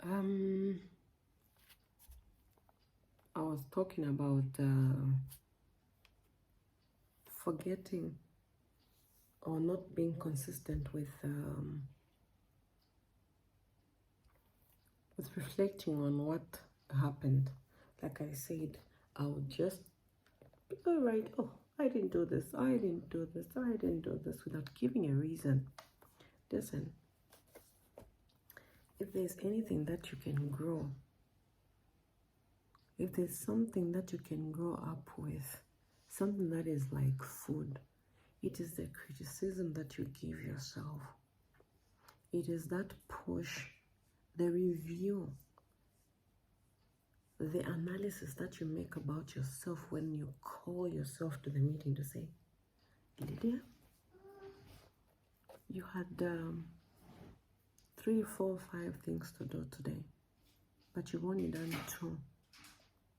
I was talking about forgetting or not being consistent with reflecting on what happened. Like I said, I would just be all right. Oh, I didn't do this. I didn't do this. I didn't do this without giving a reason. Listen, if there's anything that you can grow, if there's something that you can grow up with, something that is like food, it is the criticism that you give yourself. It is that push, the review, the analysis that you make about yourself when you call yourself to the meeting to say, Lydia, you had 3, 4, 5 things to do today, but you've only done 2.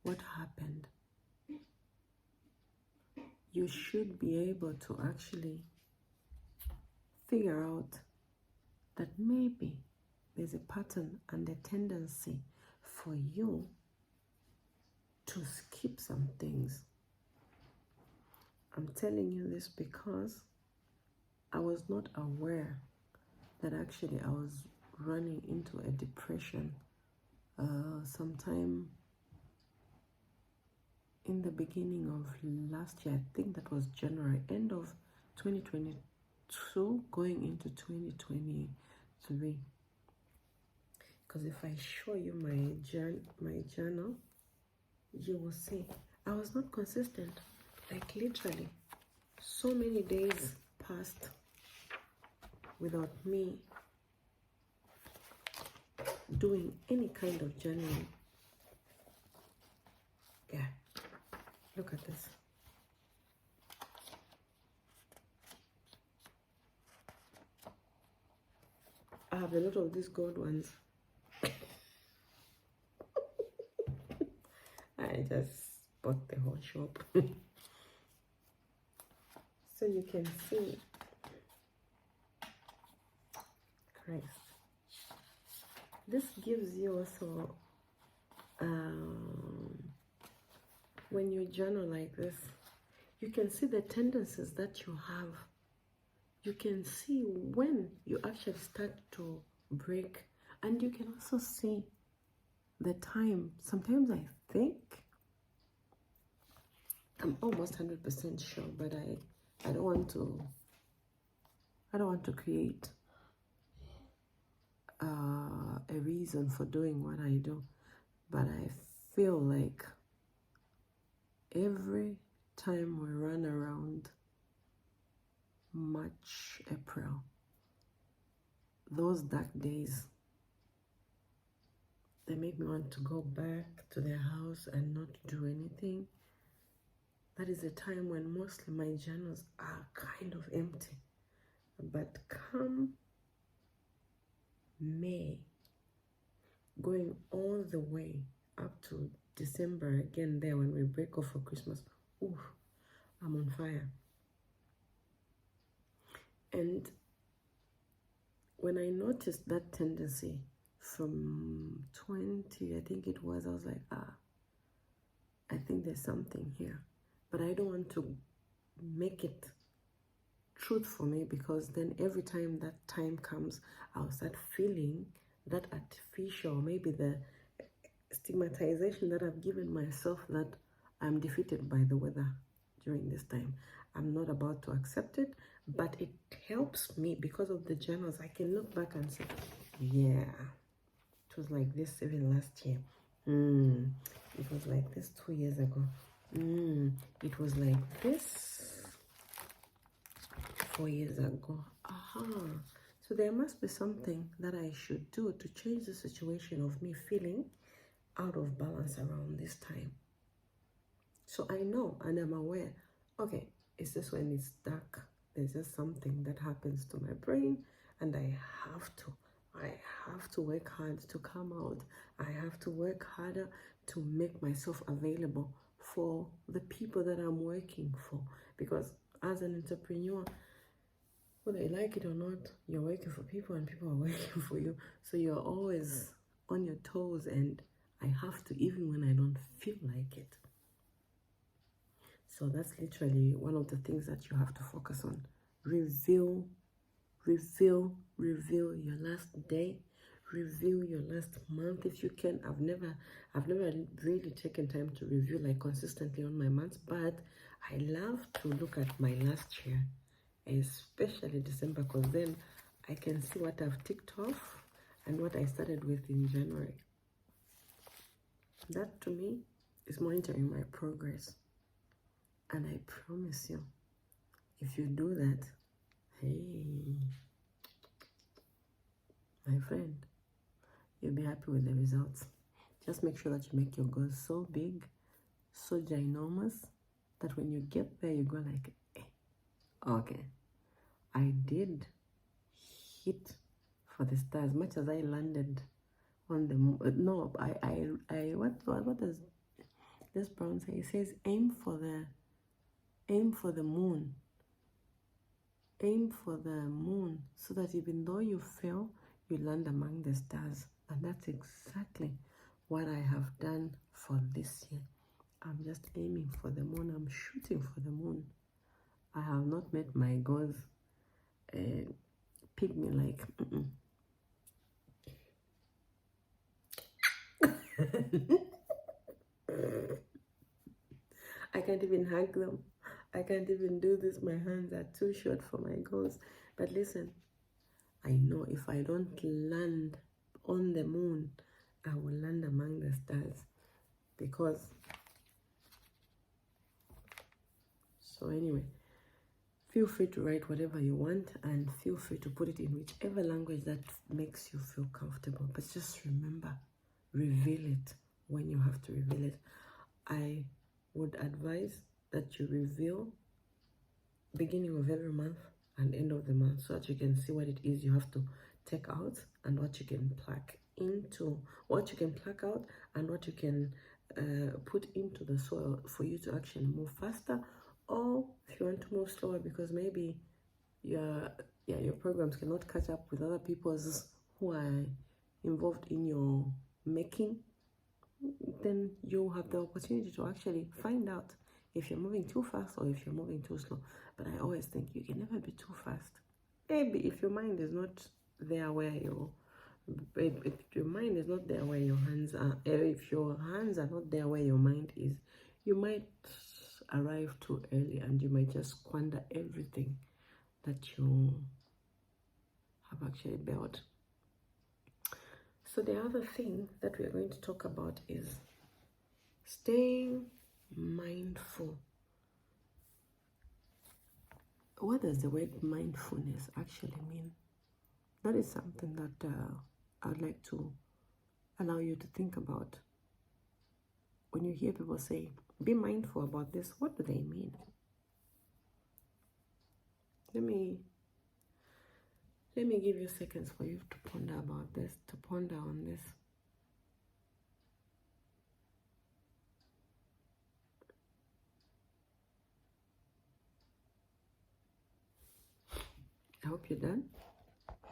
What happened? You should be able to actually figure out that maybe there's a pattern and a tendency for you to skip some things. I'm telling you this because I was not aware that actually I was running into a depression sometime in the beginning of last year. I think that was January, end of 2022, going into 2023. Because if I show you my journal, you will see I was not consistent. Like literally, so many days passed without me doing any kind of journaling. Yeah, look at this. I have a lot of these gold ones. I just bought the whole shop. So you can see, Christ. This gives you also, when you journal like this, you can see the tendencies that you have. You can see when you actually start to break, and you can also see the time. Sometimes I think, I'm almost 100% sure, but I don't want to create a reason for doing what I do, but I feel like every time we run around March, April, those dark days, they make me want to go back to the house and not do anything. That is a time when mostly my journals are kind of empty. But come May, going all the way up to December again, there when we break off for Christmas, ooh, I'm on fire. And when I noticed that tendency from 20, I think it was, I was like, I think there's something here. But I don't want to make it truth for me, because then every time that time comes, I'll start feeling that artificial, maybe the stigmatization that I've given myself, that I'm defeated by the weather during this time. I'm not about to accept it, but it helps me because of the journals. I can look back and say, yeah, it was like this even last year. It was like this 2 years ago. It was like this 4 years ago. So there must be something that I should do to change the situation of me feeling out of balance around this time. So I know and I'm aware, okay, it's just when it's dark, there's just something that happens to my brain, and I have to work hard to come out. I have to work harder to make myself available for the people that I'm working for, because as an entrepreneur, whether you like it or not, you're working for people and people are working for you. So you're always on your toes, and I have to even when I don't feel like it. So that's literally one of the things that you have to focus on. Review your last day, review your last month if you can. I've never really taken time to review like consistently on my months, but I love to look at my last year, especially December, because then I can see what I've ticked off and what I started with in January. That to me is monitoring my progress. And I promise you, if you do that, hey, my friend, you'll be happy with the results. Just make sure that you make your goals so big, so ginormous, that when you get there, you go like, okay, I did hit for the stars. Much as I landed on the moon. No, what does this Brown say? It says aim for the moon. Aim for the moon, so that even though you fail, you land among the stars. And that's exactly what I have done for this year. I'm just aiming for the moon. I'm shooting for the moon. I have not met my goals. Pick me like, I can't even hug them. I can't even do this. My hands are too short for my goals. But listen, I know if I don't land on the moon, I will land among the stars. Because, so anyway, feel free to write whatever you want, and feel free to put it in whichever language that makes you feel comfortable. But just remember, reveal it when you have to reveal it. I would advise that you reveal beginning of every month and end of the month, so that you can see what it is you have to take out and what you can plug into, what you can plug out and what you can put into the soil for you to actually move faster, or if you want to move slower because maybe your programs cannot catch up with other people's who are involved in your making, then you have the opportunity to actually find out if you're moving too fast or if you're moving too slow. But I always think you can never be too fast. Maybe if your mind is not there where if your mind is not there where your hands are, if your hands are not there where your mind is, you might arrive too early and you might just squander everything that you have actually built. So the other thing that we're going to talk about is staying mindful. What does the word mindfulness actually mean? That is something that I'd like to allow you to think about. When you hear people say, be mindful about this, what do they mean? Let me give you seconds for you to ponder about this, to ponder on this. I hope you're done.